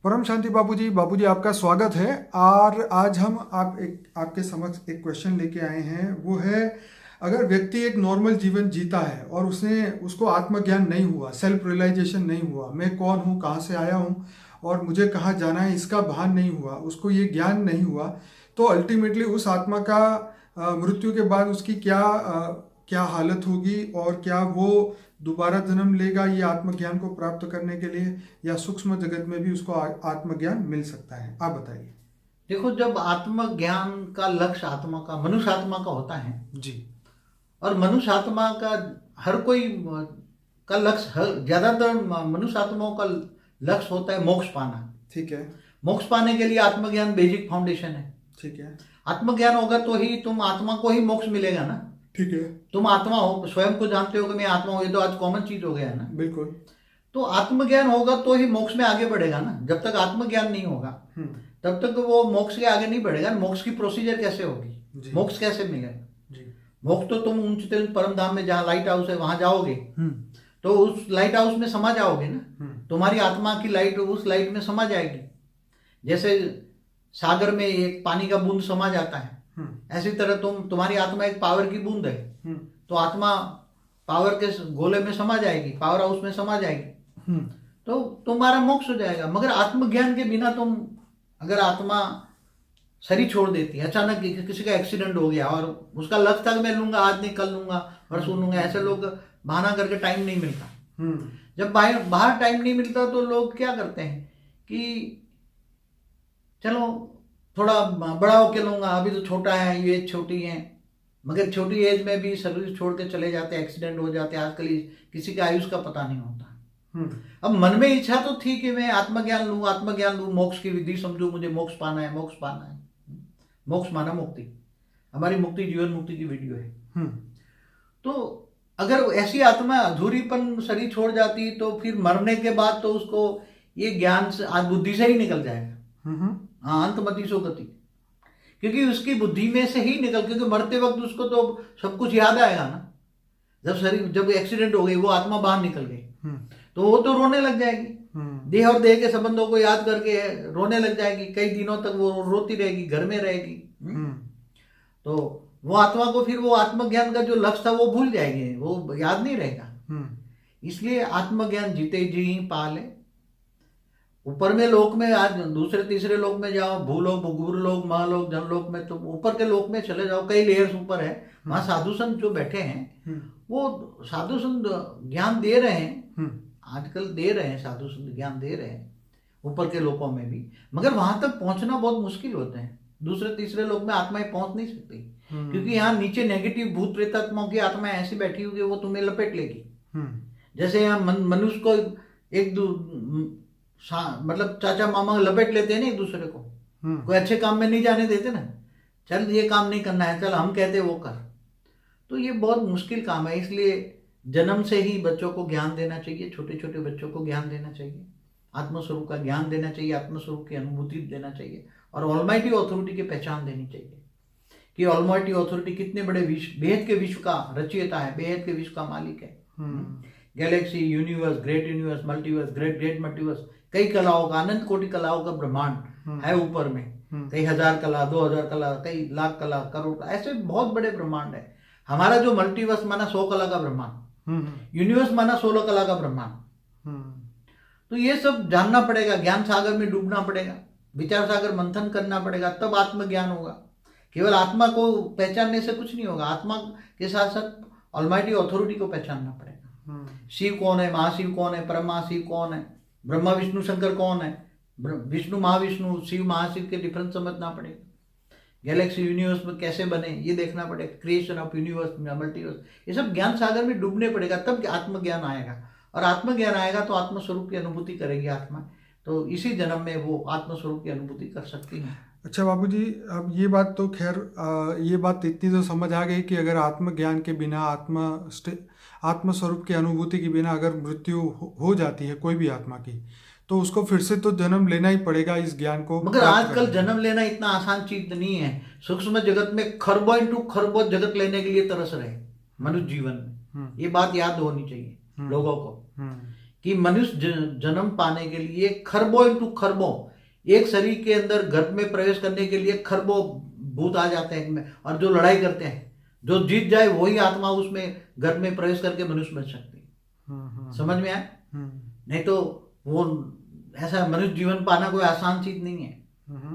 परम शांति बाबूजी आपका स्वागत है। और आज हम आपके समक्ष एक क्वेश्चन लेके आए हैं। वो है, अगर व्यक्ति एक नॉर्मल जीवन जीता है और उसको आत्मज्ञान नहीं हुआ, सेल्फ रियलाइजेशन नहीं हुआ, मैं कौन हूँ, कहाँ से आया हूँ और मुझे कहाँ जाना है, इसका भान नहीं हुआ, उसको ये ज्ञान नहीं हुआ, तो अल्टीमेटली उस आत्मा का मृत्यु के बाद उसकी क्या हालत होगी और क्या वो दोबारा जन्म लेगा ये आत्मज्ञान को प्राप्त करने के लिए, या सूक्ष्म जगत में भी उसको आत्मज्ञान मिल सकता है? आप बताइए। देखो, जब आत्मज्ञान का लक्ष्य आत्मा का, मनुष्य आत्मा का होता है, जी। और मनुष्य आत्मा का हर कोई का लक्ष्य, ज्यादातर मनुष्य आत्माओं का लक्ष्य होता है मोक्ष पाना। ठीक है। मोक्ष पाने के लिए आत्मज्ञान बेसिक फाउंडेशन है। ठीक है। आत्मज्ञान होगा तो ही तुम आत्मा को ही मोक्ष मिलेगा ना। ठीक है। तुम आत्मा हो, स्वयं को जानते हो कि मैं आत्मा हूँ, ये तो आज कॉमन चीज हो गया है ना। बिल्कुल। तो आत्मज्ञान होगा तो ही मोक्ष में आगे बढ़ेगा ना। जब तक आत्मज्ञान नहीं होगा तब तक वो मोक्ष के आगे नहीं बढ़ेगा। मोक्ष की प्रोसीजर कैसे होगी, मोक्ष कैसे मिलेगा? मोक्ष तो तुम उच्चतम परम धाम में, जहाँ लाइट हाउस है वहां जाओगे तो उस लाइट हाउस में समा जाओगे ना। तुम्हारी आत्मा की लाइट उस लाइट में समा जाएगी। जैसे सागर में एक पानी का बूंद समा जाता है, ऐसी तरह तुम्हारी आत्मा एक पावर की बूंद है। तो आत्मा पावर के गोले में समा जाएगी, पावर हाउस में समा जाएगी, तो तुम्हारा मोक्ष हो जाएगा। मगर आत्मज्ञान के बिना अगर आत्मा शरीर छोड़ देती है, अचानक किसी का एक्सीडेंट हो गया और उसका लक्ष्य था कि मैं लूंगा, आज नहीं कल लूंगा, परसों लूंगा, ऐसे लोग बहाना करके टाइम नहीं मिलता। जब बाहर टाइम नहीं मिलता तो लोग क्या करते हैं कि चलो थोड़ा बड़ा होके लूंगा, अभी तो छोटा है, ये एज छोटी है। मगर छोटी एज में भी सर्विस छोड़ के चले जाते हैं, एक्सीडेंट हो जाते हैं। आजकल किसी का आयुष का पता नहीं होता। अब मन में इच्छा तो थी कि मैं आत्मज्ञान लूं, मोक्ष की विधि समझू, मुझे मोक्ष पाना है, मोक्ष पाना है। मोक्ष माना मुक्ति, हमारी मुक्ति जीवन मुक्ति की वीडियो है। तो अगर ऐसी आत्मा अधूरीपन शरीर छोड़ जाती तो फिर मरने के बाद तो उसको ये ज्ञान से, आज बुद्धि से ही निकल जाएगा। हाँ, अंतमति सो गति, क्योंकि उसकी बुद्धि में से ही क्योंकि मरते वक्त उसको तो सब कुछ याद आएगा ना। जब एक्सीडेंट हो गई, वो आत्मा बाहर निकल गई, तो वो तो रोने लग जाएगी। देह और देह के संबंधों को याद करके रोने लग जाएगी। कई दिनों तक वो रोती रहेगी, घर में रहेगी। तो वो आत्मा को फिर वो आत्मज्ञान का जो लक्ष्य था वो भूल जाएगी, वो याद नहीं रहेगा। इसलिए आत्मज्ञान जीते जी ही पाले। ऊपर में लोक में, आज दूसरे तीसरे लोक में जाओ, भूलोक, भूगुरलोक, महालोक, जनलोक में, तो ऊपर के लोक में चले जाओ, कई लेयर्स ऊपर है, वहां साधु संत जो बैठे हैं वो साधु संत ज्ञान दे रहे हैं। आजकल दे रहे हैं, साधु संत ज्ञान दे रहे हैं ऊपर के लोकों में भी। मगर वहां तक पहुंचना बहुत मुश्किल होता है। दूसरे तीसरे लोक में आत्माएं पहुंच नहीं सकती, क्योंकि यहाँ नीचे नेगेटिव भूत प्रेतात्माओं की आत्माएं ऐसी बैठी होगी, वो तुम्हें लपेट लेगी। जैसे यहाँ मनुष्य को मतलब चाचा मामा लपेट लेते हैं ना एक दूसरे को। कोई अच्छे काम में नहीं जाने देते ना, चल ये काम नहीं करना है, चल हम कहते वो कर। तो ये बहुत मुश्किल काम है। इसलिए जन्म से ही बच्चों को ज्ञान देना चाहिए, छोटे छोटे बच्चों को ज्ञान देना चाहिए, आत्मस्वरूप का ज्ञान देना चाहिए, आत्मस्वरूप की अनुभूति देना चाहिए, और ऑलमाइटी अथॉरिटी की पहचान देनी चाहिए कि ऑलमाइटी अथॉरिटी कितने बड़े बेहद के विश्व का रचयिता है, बेहद के विश्व का मालिक है। Galaxy, universe, great universe, multiverse, great multiverse, कई कलाओं का, अनंत कोटि कलाओं का ब्रह्मांड है ऊपर में। कई हजार कला, 2000 कला, कई लाख कला, करोड़ कला, ऐसे बहुत बड़े ब्रह्मांड है। हमारा जो मल्टीवर्स माना 100 कला का ब्रह्मांड, यूनिवर्स माना 16 कला का ब्रह्मांड। तो ये सब जानना पड़ेगा, ज्ञान सागर में डूबना पड़ेगा, विचार सागर मंथन करना पड़ेगा, तब आत्मज्ञान होगा। केवल आत्मा को पहचानने से कुछ नहीं होगा, आत्मा के साथ साथ ऑलमाइटी अथॉरिटी को पहचानना पड़ेगा। शिव कौन है, महाशिव कौन है, परम महाशिव कौन है, ब्रह्मा विष्णु शंकर कौन है, विष्णु महाविष्णु, शिव महाशिव के डिफरेंस समझना पड़ेगा। गैलेक्सी यूनिवर्स में कैसे बने ये देखना पड़ेगा, क्रिएशन ऑफ यूनिवर्स, मल्टीवर्स, ये सब ज्ञान सागर में डूबने पड़ेगा, तब आत्मज्ञान आएगा। और आत्मज्ञान आएगा तो आत्मस्वरूप की अनुभूति करेगी आत्मा, तो इसी जन्म में वो आत्मस्वरूप की अनुभूति कर सकती है। अच्छा बाबूजी, अब ये बात तो खैर ये बात इतनी तो समझ आ गई कि अगर आत्मज्ञान के बिना, आत्मस्वरूप की अनुभूति के बिना अगर मृत्यु हो जाती है कोई भी आत्मा की, तो उसको फिर से तो जन्म लेना ही पड़ेगा इस ज्ञान को। मगर आजकल जन्म लेना इतना आसान चीज नहीं है। सूक्ष्म जगत में खरबों इंटू खरबों जगत लेने के लिए तरस रहे मनुष्य जीवन में। ये बात याद होनी चाहिए लोगों को कि मनुष्य जन्म पाने के लिए खरबों इंटू खरबों, एक शरीर के अंदर गर्भ में प्रवेश करने के लिए खरबों भूत आ जाते हैं, और जो लड़ाई करते हैं, जो जीत जाए वही आत्मा उसमें गर्भ में प्रवेश करके मनुष्य बन सकती है। समझ में आया? नहीं तो वो ऐसा मनुष्य जीवन पाना कोई आसान चीज नहीं है।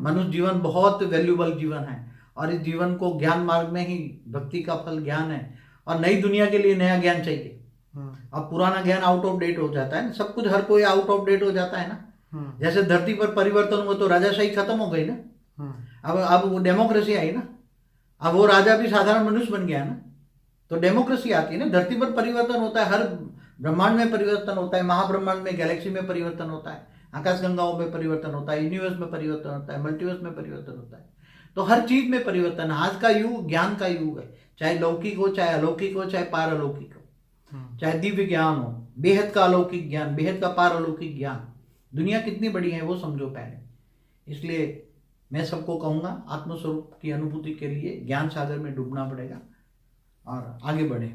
मनुष्य जीवन बहुत वैल्यूबल जीवन है, और इस जीवन को ज्ञान मार्ग में ही भक्ति का फल ज्ञान है, और नई दुनिया के लिए नया ज्ञान चाहिए। अब पुराना ज्ञान आउट ऑफ डेट हो जाता है ना, सब कुछ हर कोई आउट ऑफ डेट हो जाता है ना। जैसे धरती पर परिवर्तन हुआ तो राजाशाही खत्म हो गई ना, अब वो डेमोक्रेसी आई ना, अब वो राजा भी साधारण मनुष्य बन गया ना, तो डेमोक्रेसी आती है ना। धरती पर परिवर्तन होता है, हर ब्रह्मांड में परिवर्तन होता है, महाब्रह्मांड में, गैलेक्सी में परिवर्तन होता है, आकाश गंगाओं में परिवर्तन होता है, यूनिवर्स में परिवर्तन होता है, मल्टीवर्स में परिवर्तन होता है। तो हर चीज में परिवर्तन है। आज का युग ज्ञान का युग है, चाहे लौकिक हो, चाहे अलौकिक हो, चाहे पारलौकिक हो, चाहे दिव्य ज्ञान हो, बेहद का अलौकिक ज्ञान, बेहद का पारलौकिक ज्ञान। दुनिया कितनी बड़ी है वो समझो पहले। इसलिए मैं सबको कहूंगा, आत्मस्वरूप की अनुभूति के लिए ज्ञान सागर में डूबना पड़ेगा और आगे बढ़े।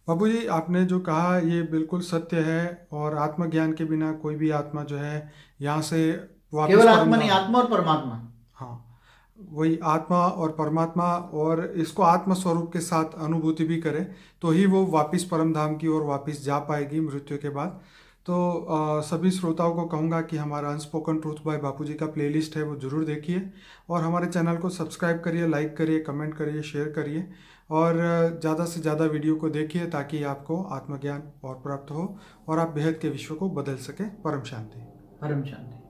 बाबू जी, आपने जो कहा ये बिल्कुल सत्य है, और आत्मज्ञान के बिना कोई भी आत्मा जो है यहाँ से वापस, केवल आत्मा नहीं, आत्मा और परमात्मा। हाँ, वही आत्मा और परमात्मा, और इसको आत्म स्वरूप के साथ अनुभूति भी करे तो ही वो वापस परम धाम की ओर वापस जा पाएगी मृत्यु के बाद। तो सभी श्रोताओं को कहूँगा कि हमारा अनस्पोकन ट्रूथ बाय बापूजी का प्लेलिस्ट है, वो ज़रूर देखिए, और हमारे चैनल को सब्सक्राइब करिए, लाइक करिए, कमेंट करिए, शेयर करिए, और ज़्यादा से ज़्यादा वीडियो को देखिए ताकि आपको आत्मज्ञान और प्राप्त हो और आप बेहद के विश्व को बदल सके। परम शांति। परम शांति।